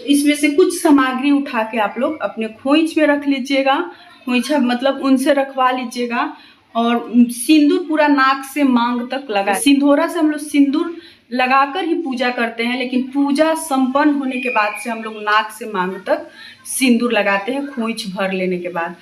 इसमें से कुछ सामग्री उठा के आप लोग अपने खोइच में रख लीजिएगा। खोइछा मतलब उनसे रखवा लीजिएगा। और सिंदूर पूरा नाक से मांग तक लगा। सिंदूरा से हम लोग सिंदूर लगाकर ही पूजा करते हैं, लेकिन पूजा संपन्न होने के बाद से हम लोग नाक से मांग तक सिंदूर लगाते हैं, खोइच भर लेने के बाद।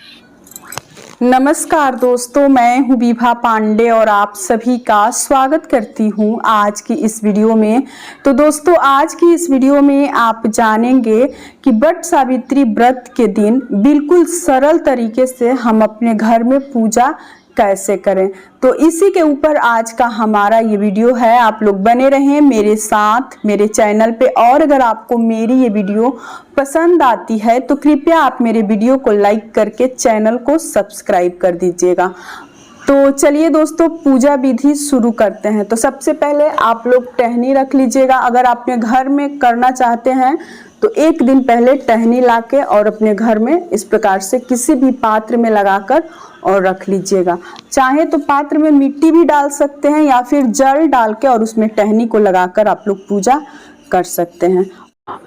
नमस्कार दोस्तों, मैं हूं विभा पांडे और आप सभी का स्वागत करती हूं आज की इस वीडियो में। तो दोस्तों, आज की इस वीडियो में आप जानेंगे कि वट सावित्री व्रत के दिन बिल्कुल सरल तरीके से हम अपने घर में पूजा कैसे करें। तो इसी के ऊपर आज का हमारा ये वीडियो है। आप लोग बने रहें मेरे साथ मेरे चैनल पे। और अगर आपको मेरी ये वीडियो पसंद आती है तो कृपया आप मेरे वीडियो को लाइक करके चैनल को सब्सक्राइब कर दीजिएगा। तो चलिए दोस्तों, पूजा विधि शुरू करते हैं। तो सबसे पहले आप लोग टहनी रख लीजिएगा। अगर अपने घर में करना चाहते हैं तो एक दिन पहले टहनी लाके और अपने घर में इस प्रकार से किसी भी पात्र में लगाकर और रख लीजिएगा। चाहे तो पात्र में मिट्टी भी डाल सकते हैं या फिर जल डाल के और उसमें टहनी को लगाकर आप लोग पूजा कर सकते हैं।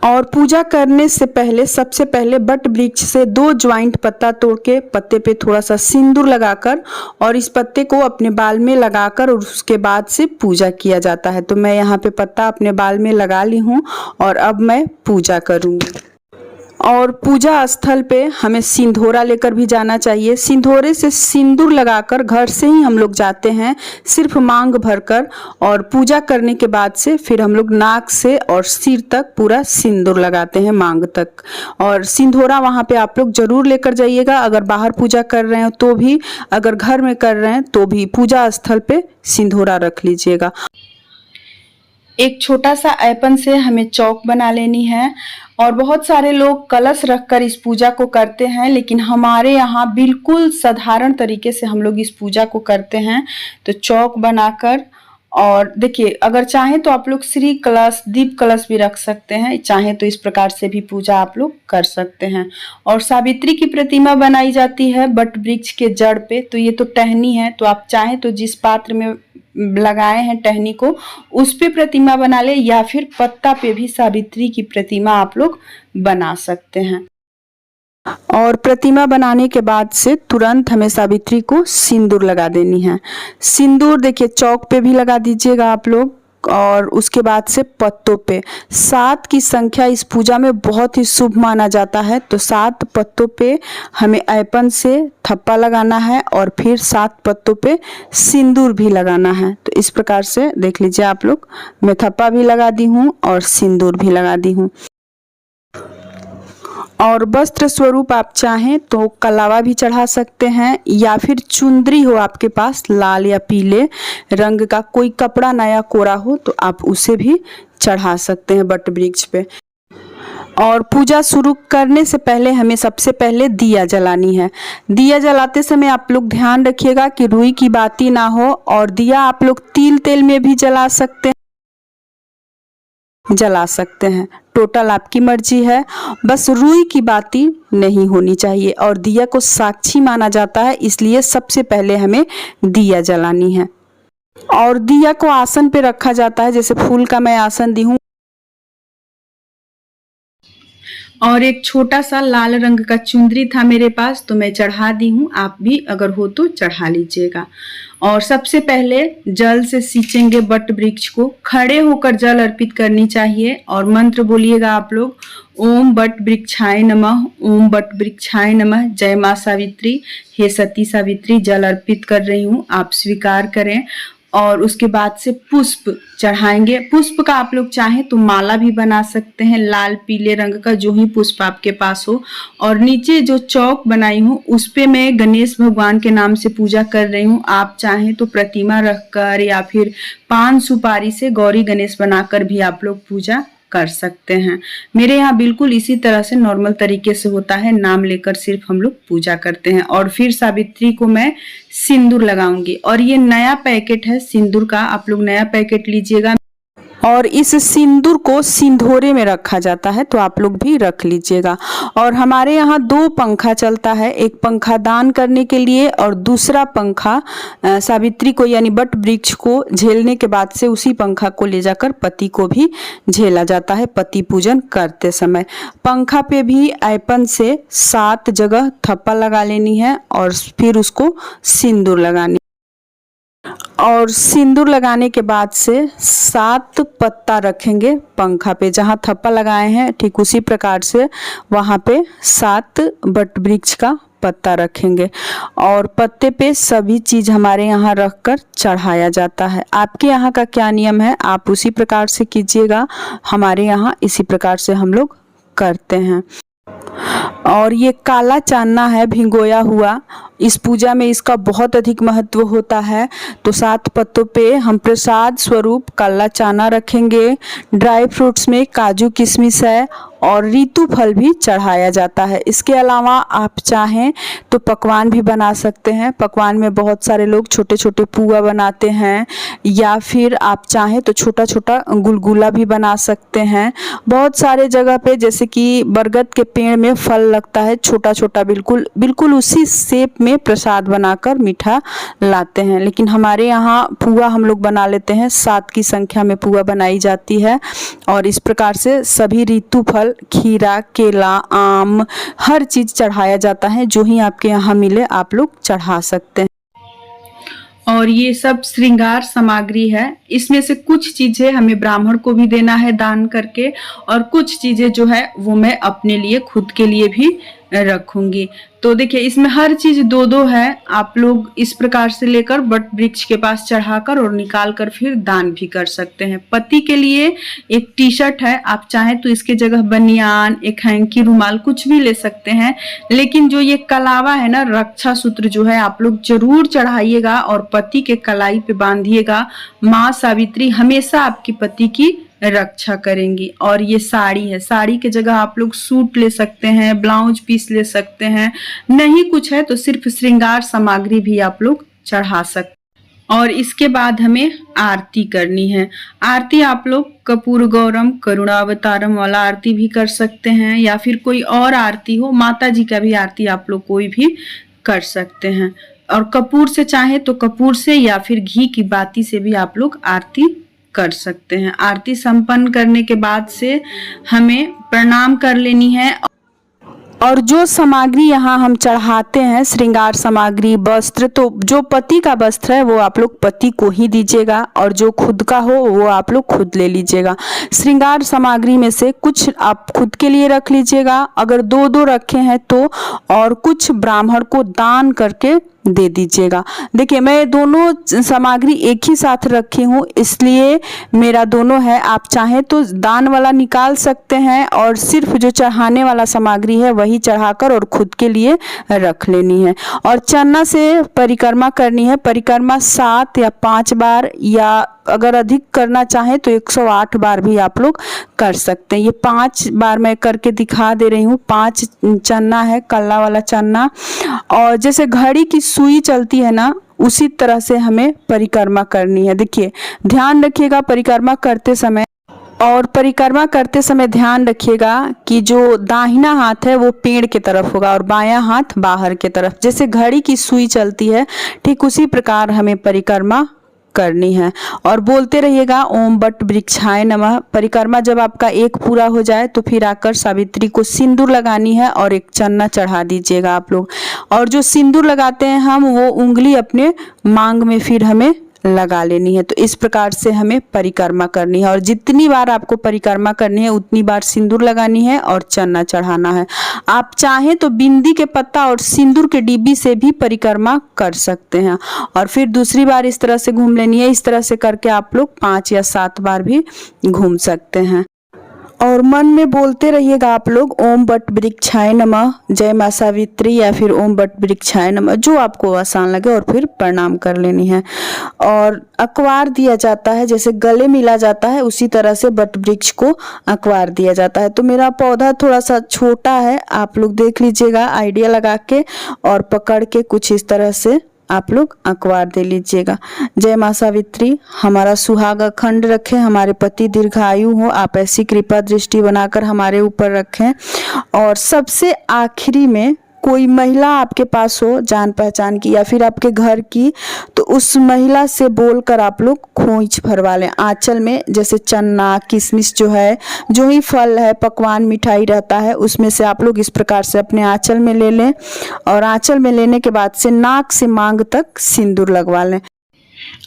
और पूजा करने से पहले सबसे पहले बट वृक्ष से 2 ज्वाइंट पत्ता तोड़ के पत्ते पे थोड़ा सा सिंदूर लगाकर और इस पत्ते को अपने बाल में लगाकर और उसके बाद से पूजा किया जाता है। तो मैं यहाँ पे पत्ता अपने बाल में लगा ली हूँ और अब मैं पूजा करूँगी। और पूजा स्थल पे हमें सिंदूरा लेकर भी जाना चाहिए। सिंदूरे से सिंदूर लगाकर घर से ही हम लोग जाते हैं, सिर्फ मांग भरकर। और पूजा करने के बाद से फिर हम लोग नाक से और सिर तक पूरा सिंदूर लगाते हैं, मांग तक। और सिंदूरा वहाँ पे आप लोग जरूर लेकर जाइएगा। अगर बाहर पूजा कर रहे हैं तो भी, अगर घर में कर रहे हैं तो भी पूजा स्थल पे सिंदूरा रख लीजिएगा। एक छोटा सा ऐपन से हमें चौक बना लेनी है। और बहुत सारे लोग कलश रखकर इस पूजा को करते हैं, लेकिन हमारे यहाँ बिल्कुल साधारण तरीके से हम लोग इस पूजा को करते हैं। तो चौक बनाकर, और देखिए, अगर चाहें तो आप लोग श्री कलश, दीप कलश भी रख सकते हैं। चाहें तो इस प्रकार से भी पूजा आप लोग कर सकते हैं। और सावित्री की प्रतिमा बनाई जाती है बट वृक्ष के जड़ पे। तो ये तो टहनी है, तो आप चाहें तो जिस पात्र में लगाए हैं टहनी को उस पे प्रतिमा बना ले, या फिर पत्ता पे भी सावित्री की प्रतिमा आप लोग बना सकते हैं। और प्रतिमा बनाने के बाद से तुरंत हमें सावित्री को सिंदूर लगा देनी है। सिंदूर देखिए चौक पे भी लगा दीजिएगा आप लोग, और उसके बाद से पत्तों पे। 7 की संख्या इस पूजा में बहुत ही शुभ माना जाता है। तो 7 पत्तों पे हमें ऐपन से थप्पा लगाना है और फिर 7 पत्तों पे सिंदूर भी लगाना है। तो इस प्रकार से देख लीजिए आप लोग, मैं थप्पा भी लगा दी हूँ और सिंदूर भी लगा दी हूँ। और वस्त्र स्वरूप आप चाहें तो कलावा भी चढ़ा सकते हैं, या फिर चुंदरी हो आपके पास लाल या पीले रंग का, कोई कपड़ा नया कोरा हो तो आप उसे भी चढ़ा सकते हैं बट वृक्ष पे। और पूजा शुरू करने से पहले हमें सबसे पहले दिया जलानी है। दिया जलाते समय आप लोग ध्यान रखिएगा कि रुई की बाती ना हो। और दिया आप लोग तिल तेल में भी जला सकते हैं, टोटल आपकी मर्जी है। बस रुई की बाती नहीं होनी चाहिए। और दिया को साक्षी माना जाता है, इसलिए सबसे पहले हमें दिया जलानी है। और दिया को आसन पे रखा जाता है, जैसे फूल का मैं आसन दी हूँ। और एक छोटा सा लाल रंग का चुंदरी था मेरे पास, तो मैं चढ़ा दी हूँ। आप भी अगर हो तो चढ़ा लीजिएगा। और सबसे पहले जल से सींचेंगे बट वृक्ष को। खड़े होकर जल अर्पित करनी चाहिए और मंत्र बोलिएगा आप लोग, ओम बट वृक्षाय नमः, ओम बट वृक्षाय नमः, जय माँ सावित्री। हे सती सावित्री, जल अर्पित कर रही हूँ, आप स्वीकार करें। और उसके बाद से पुष्प चढ़ाएंगे। पुष्प का आप लोग चाहें तो माला भी बना सकते हैं, लाल पीले रंग का, जो ही पुष्प आपके पास हो। और नीचे जो चौक बनाई हूँ उस पे मैं गणेश भगवान के नाम से पूजा कर रही हूँ। आप चाहें तो प्रतिमा रखकर या फिर पान सुपारी से गौरी गणेश बनाकर भी आप लोग पूजा कर सकते हैं। मेरे यहाँ बिल्कुल इसी तरह से नॉर्मल तरीके से होता है, नाम लेकर सिर्फ हम लोग पूजा करते हैं। और फिर सावित्री को मैं सिंदूर लगाऊंगी। और ये नया पैकेट है सिंदूर का, आप लोग नया पैकेट लीजिएगा। और इस सिंदूर को सिंदूरे में रखा जाता है, तो आप लोग भी रख लीजिएगा। और हमारे यहाँ 2 पंखा चलता है, एक पंखा दान करने के लिए और दूसरा पंखा सावित्री को यानी बट वृक्ष को झेलने के बाद से उसी पंखा को ले जाकर पति को भी झेला जाता है पति पूजन करते समय। पंखा पे भी ऐपन से 7 जगह थप्पा लगा लेनी है और फिर उसको सिंदूर लगानी, और सिंदूर लगाने के बाद से 7 पत्ता रखेंगे पंखा पे, जहाँ थप्पा लगाए हैं ठीक उसी प्रकार से वहाँ पे 7 बट वृक्ष का पत्ता रखेंगे और पत्ते पे सभी चीज हमारे यहाँ रखकर चढ़ाया जाता है। आपके यहाँ का क्या नियम है आप उसी प्रकार से कीजिएगा, हमारे यहाँ इसी प्रकार से हम लोग करते हैं। और ये काला चानना है भिगोया हुआ, इस पूजा में इसका बहुत अधिक महत्व होता है। तो 7 पत्तों पे हम प्रसाद स्वरूप काला चाना रखेंगे, ड्राई फ्रूट्स में काजू किशमिश है और ऋतु फल भी चढ़ाया जाता है। इसके अलावा आप चाहें तो पकवान भी बना सकते हैं। पकवान में बहुत सारे लोग छोटे छोटे पुआ बनाते हैं या फिर आप चाहें तो छोटा छोटा गुलगुला भी बना सकते हैं। बहुत सारे जगह पे जैसे कि बरगद के पेड़ में फल लगता है छोटा छोटा, बिल्कुल उसी शेप में प्रसाद बनाकर मीठा लाते हैं। लेकिन हमारे यहाँ पुआ हम लोग बना लेते हैं, 7 की संख्या में पुआ बनाई जाती है और इस प्रकार से सभी ऋतु फल खीरा केला आम हर चीज चढ़ाया जाता है। जो ही आपके यहाँ मिले आप लोग चढ़ा सकते हैं। और ये सब श्रृंगार सामग्री है, इसमें से कुछ चीजें हमें ब्राह्मण को भी देना है दान करके और कुछ चीजें जो है वो मैं अपने लिए खुद के लिए भी रखूंगी। तो देखिए इसमें हर चीज 2-2 है, आप लोग इस प्रकार से लेकर बट वृक्ष के पास चढ़ाकर और निकाल कर फिर दान भी कर सकते हैं। पति के लिए एक टी शर्ट है, आप चाहें तो इसके जगह बनियान एक हैंकी रुमाल कुछ भी ले सकते हैं। लेकिन जो ये कलावा है ना रक्षा सूत्र जो है आप लोग जरूर चढ़ाइएगा और पति के कलाई पे बांधिएगा। माँ सावित्री हमेशा आपके पति की रक्षा करेंगी। और ये साड़ी है, साड़ी के जगह आप लोग सूट ले सकते हैं, ब्लाउज पीस ले सकते हैं, नहीं कुछ है तो सिर्फ श्रृंगार सामग्री भी आप लोग चढ़ा सकते हैं। और इसके बाद हमें आरती करनी है। आरती आप लोग कपूर गौरम करुणावतारम वाला आरती भी कर सकते हैं या फिर कोई और आरती हो, माता जी का भी आरती आप लोग कोई भी कर सकते हैं। और कपूर से चाहे तो कपूर से या फिर घी की बाती से भी आप लोग आरती कर सकते हैं। आरती संपन्न करने के बाद से हमें प्रणाम कर लेनी है। और जो सामग्री यहाँ हम चढ़ाते हैं श्रृंगार सामग्री वस्त्र, तो जो पति का वस्त्र है वो आप लोग पति को ही दीजिएगा और जो खुद का हो वो आप लोग खुद ले लीजिएगा। श्रृंगार सामग्री में से कुछ आप खुद के लिए रख लीजिएगा, अगर 2-2 रखे हैं तो, और कुछ ब्राह्मण को दान करके दे दीजिएगा। देखिए मैं दोनों सामग्री एक ही साथ रखी हूँ इसलिए मेरा दोनों है, आप चाहें तो दान वाला निकाल सकते हैं और सिर्फ जो चढ़ाने वाला सामग्री है वही चढ़ाकर और खुद के लिए रख लेनी है। और चन्ना से परिक्रमा करनी है, परिक्रमा 7 या 5 बार या अगर अधिक करना चाहें तो 108 बार भी आप लोग कर सकते हैं। ये 5 बार मैं करके दिखा दे रही हूँ। 5 चन्ना है, कल्ला वाला चन्ना, और जैसे घड़ी की सुई चलती है ना उसी तरह से हमें परिक्रमा करनी है। देखिए ध्यान रखिएगा परिक्रमा करते समय, और परिक्रमा करते समय ध्यान रखिएगा कि जो दाहिना हाथ है वो पेड़ की तरफ होगा और बायां हाथ बाहर की तरफ। जैसे घड़ी की सुई चलती है ठीक उसी प्रकार हमें परिक्रमा करनी है। और बोलते रहिएगा ओम बट वृक्षाय नमः। परिक्रमा जब आपका एक पूरा हो जाए तो फिर आकर सावित्री को सिंदूर लगानी है और एक चन्ना चढ़ा दीजिएगा आप लोग। और जो सिंदूर लगाते हैं हम वो उंगली अपने मांग में फिर हमें लगा लेनी है। तो इस प्रकार से हमें परिक्रमा करनी है और जितनी बार आपको परिक्रमा करनी है उतनी बार सिंदूर लगानी है और चन्ना चढ़ाना है। आप चाहें तो बिंदी के पत्ता और सिंदूर के डिब्बी से भी परिक्रमा कर सकते हैं और फिर दूसरी बार इस तरह से घूम लेनी है। इस तरह से करके आप लोग 5 या 7 बार भी घूम सकते हैं। और मन में बोलते रहिएगा आप लोग ओम बट वृक्षाय नमः, जय मां सावित्री या फिर ओम बट वृक्षाय नमः, जो आपको आसान लगे, और फिर प्रणाम कर लेनी है। और अखबार दिया जाता है, जैसे गले मिला जाता है उसी तरह से बट वृक्ष को अखबार दिया जाता है। तो मेरा पौधा थोड़ा सा छोटा है, आप लोग देख लीजिएगा आइडिया लगा के और पकड़ के कुछ इस तरह से आप लोग अखबार दे लीजिएगा। जय माँ सावित्री, हमारा सुहाग अखंड रखें, हमारे पति दीर्घायु हो, आप ऐसी कृपा दृष्टि बनाकर हमारे ऊपर रखें। और सबसे आखिरी में कोई महिला आपके पास हो जान पहचान की या फिर आपके घर की, तो उस महिला से बोलकर आप लोग खोइच भरवा लें आंचल में। जैसे चन्ना, किशमिश जो है, जो ही फल है, पकवान, मिठाई रहता है, उसमें से आप लोग इस प्रकार से अपने आंचल में ले लें। और आंचल में लेने के बाद से नाक से मांग तक सिंदूर लगवा लें।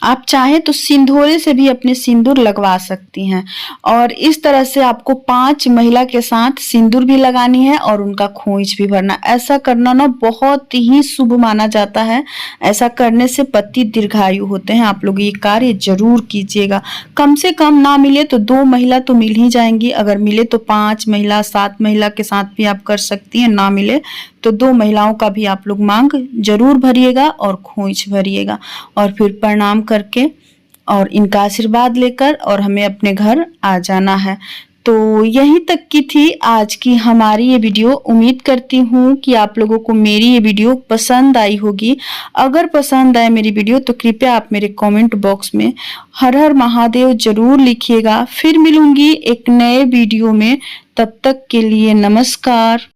आप चाहें तो सिंदूरे से भी अपने सिंदूर लगवा सकती हैं। और इस तरह से आपको 5 महिला के साथ सिंदूर भी लगानी है और उनका खोइच भी भरना। ऐसा करना ना बहुत ही शुभ माना जाता है। ऐसा करने से पति दीर्घायु होते हैं। आप लोग ये कार्य जरूर कीजिएगा। कम से कम ना मिले तो 2 महिला तो मिल ही जाएंगी, अगर मिले तो 5 महिला, 7 महिला के साथ भी आप कर सकती हैं। ना मिले तो 2 महिलाओं का भी आप लोग मांग जरूर भरिएगा और खोइच भरिएगा। और फिर प्रणाम करके और इनका आशीर्वाद लेकर और हमें अपने घर आ जाना है। तो यहीं तक की थी आज की हमारी ये वीडियो। उम्मीद करती हूँ कि आप लोगों को मेरी ये वीडियो पसंद आई होगी। अगर पसंद आए मेरी वीडियो तो कृपया आप मेरे कमेंट बॉक्स में हर हर महादेव जरूर लिखिएगा। फिर मिलूंगी एक नए वीडियो में, तब तक के लिए नमस्कार।